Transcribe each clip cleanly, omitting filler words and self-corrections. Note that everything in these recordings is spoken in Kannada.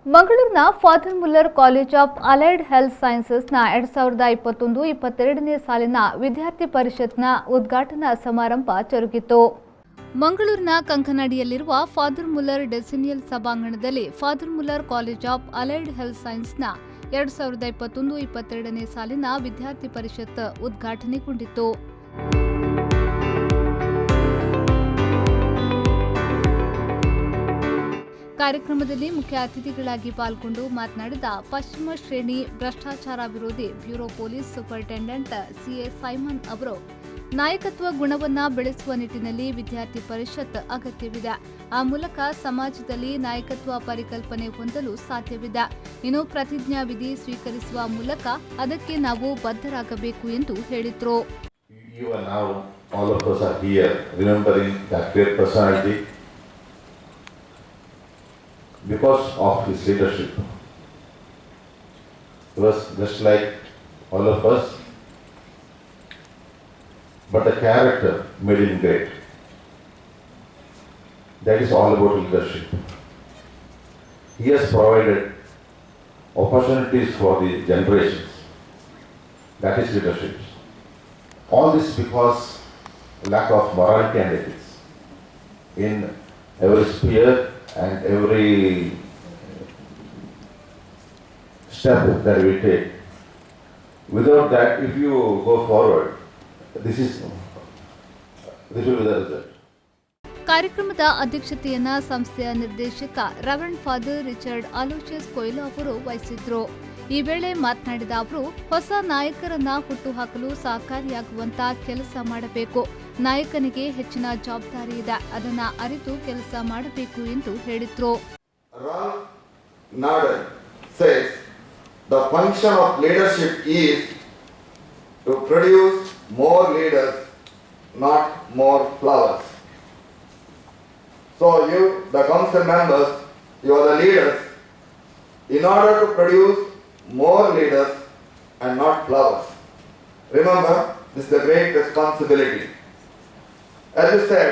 ಮಂಗಳೂರಿನ Father Muller College of Allied Health ಸೈನ್ಸಸ್ನ 2021-22ನೇ ಸಾಲಿನ ವಿದ್ಯಾರ್ಥಿ ಪರಿಷತ್ನ ಉದ್ಘಾಟನಾ ಸಮಾರಂಭ ಜರುಗಿತು. ಮಂಗಳೂರಿನ ಕಂಕನಾಡಿಯಲ್ಲಿರುವ ಫಾದರ್ ಮುಲ್ಲರ್ ಡೆಸಿನಿಯಲ್ ಸಭಾಂಗಣದಲ್ಲಿ Father Muller College of Allied Health ಸೈನ್ಸ್ನ 2021-22ನೇ ಸಾಲಿನ ವಿದ್ಯಾರ್ಥಿ ಪರಿಷತ್ ಉದ್ಘಾಟನೆಗೊಂಡಿತು. ಕಾರ್ಯಕ್ರಮದಲ್ಲಿ ಮುಖ್ಯ ಅತಿಥಿಗಳಾಗಿ ಪಾಲ್ಗೊಂಡು ಮಾತನಾಡಿದ ಪಶ್ಚಿಮ ಶ್ರೇಣಿ ಭ್ರಷ್ಟಾಚಾರ ವಿರೋಧಿ bureau police superintendent C A Simon ಅವರು, ನಾಯಕತ್ವ ಗುಣವನ್ನು ಬೆಳೆಸುವ ನಿಟ್ಟಿನಲ್ಲಿ ವಿದ್ಯಾರ್ಥಿ ಪರಿಷತ್ ಅಗತ್ಯವಿದೆ. ಆ ಮೂಲಕ ಸಮಾಜದಲ್ಲಿ ನಾಯಕತ್ವ ಪರಿಕಲ್ಪನೆ ಹೊಂದಲು ಸಾಧ್ಯವಿದೆ. ಇನ್ನು ಪ್ರತಿಜ್ಞಾ ವಿಧಿ ಸ್ವೀಕರಿಸುವ ಮೂಲಕ ಅದಕ್ಕೆ ನಾವು ಬದ್ಧರಾಗಬೇಕು ಎಂದು ಹೇಳಿದರು. Because of his leadership, he was just like all of us, but the character made him great. That is all about leadership. He has provided opportunities for the generations. That is leadership. All this because lack of morality and ethics in every sphere and every step that we take. Without that, if you go forward, this will be the result. ಕಾರ್ಯಕ್ರಮದ ಅಧ್ಯಕ್ಷತೆಯನ್ನ ಸಂಸ್ಥೆಯ ನಿರ್ದೇಶಕ ರೆವರೆಂಡ್ ಫಾದರ್ ರಿಚರ್ಡ್ ಅಲೋಚಿಯಸ್ ಕೊಯ್ಲೋ ಅವರು ವಹಿಸಿದ್ರು. ಈ ವೇಳೆ ಮಾತನಾಡಿದ ಅವರು, ಹೊಸ ನಾಯಕರನ್ನ ಹುಟ್ಟುಹಾಕಲು ಸಹಕಾರಿಯಾಗುವಂತ ಕೆಲಸ ಮಾಡಬೇಕು. ನಾಯಕನಿಗೆ ಹೆಚ್ಚಿನ ಜವಾಬ್ದಾರಿ ಇದೆ, ಅದನ್ನ ಅರಿತು ಕೆಲಸ ಮಾಡಬೇಕು ಎಂದು ಹೇಳಿದ್ರು. The function of leadership is to produce more leaders, not more flowers. So you, the council members, you are the leaders. In order to produce more leaders and not flowers. Remember, this is a great responsibility. As you said,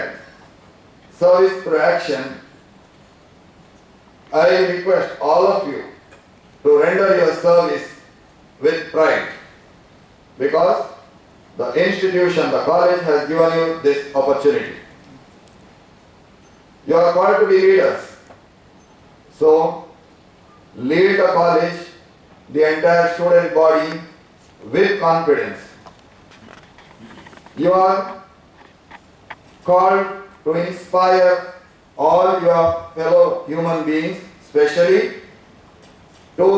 service through action. I request all of you to render your service with pride, because the institution, the college has given you this opportunity. You are called to be leaders. So, lead the college, the entire student body with confidence. You are called to inspire all your fellow human beings, especially to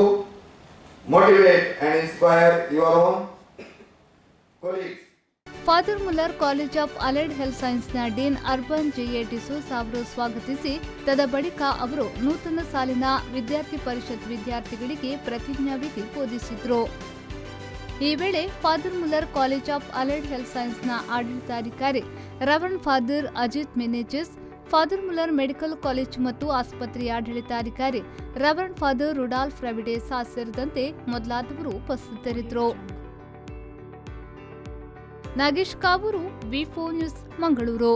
motivate and inspire your own colleagues. Father Muller College of Allied Health ಸೈನ್ಸ್ನ ಡೀನ್ ಅರ್ಬನ್ ಜೆ.ಎ. ಡಿಸೋಜ ಅವರು ಸ್ವಾಗತಿಸಿ, ತದ ಬಳಿಕ ಅವರು ನೂತನ ಸಾಲಿನ ವಿದ್ಯಾರ್ಥಿ ಪರಿಷತ್ ವಿದ್ಯಾರ್ಥಿಗಳಿಗೆ ಪ್ರತಿಜ್ಞಾವಿಧಿ ಬೋಧಿಸಿದರು. ಈ ವೇಳೆ Father Muller College of Allied Health ಸೈನ್ಸ್ನ ಆಡಳಿತಾಧಿಕಾರಿ Reverend Father Ajit Menezes, Father Muller medical college ಮತ್ತು ಆಸ್ಪತ್ರೆಯ ಆಡಳಿತಾಧಿಕಾರಿ ರೆವರೆಂಡ್ ಫಾದರ್ ರುಡಾಲ್ಫ್ ರವಿಡೇಸಾ ಸೇರಿದಂತೆ ಮೊದಲಾದವರು ಉಪಸ್ಥಿತರಿದ್ದರು. ನಾಗೇಶ್ ಕಾವೂರು, ವಿ4 ನ್ಯೂಸ್, ಮಂಗಳೂರು.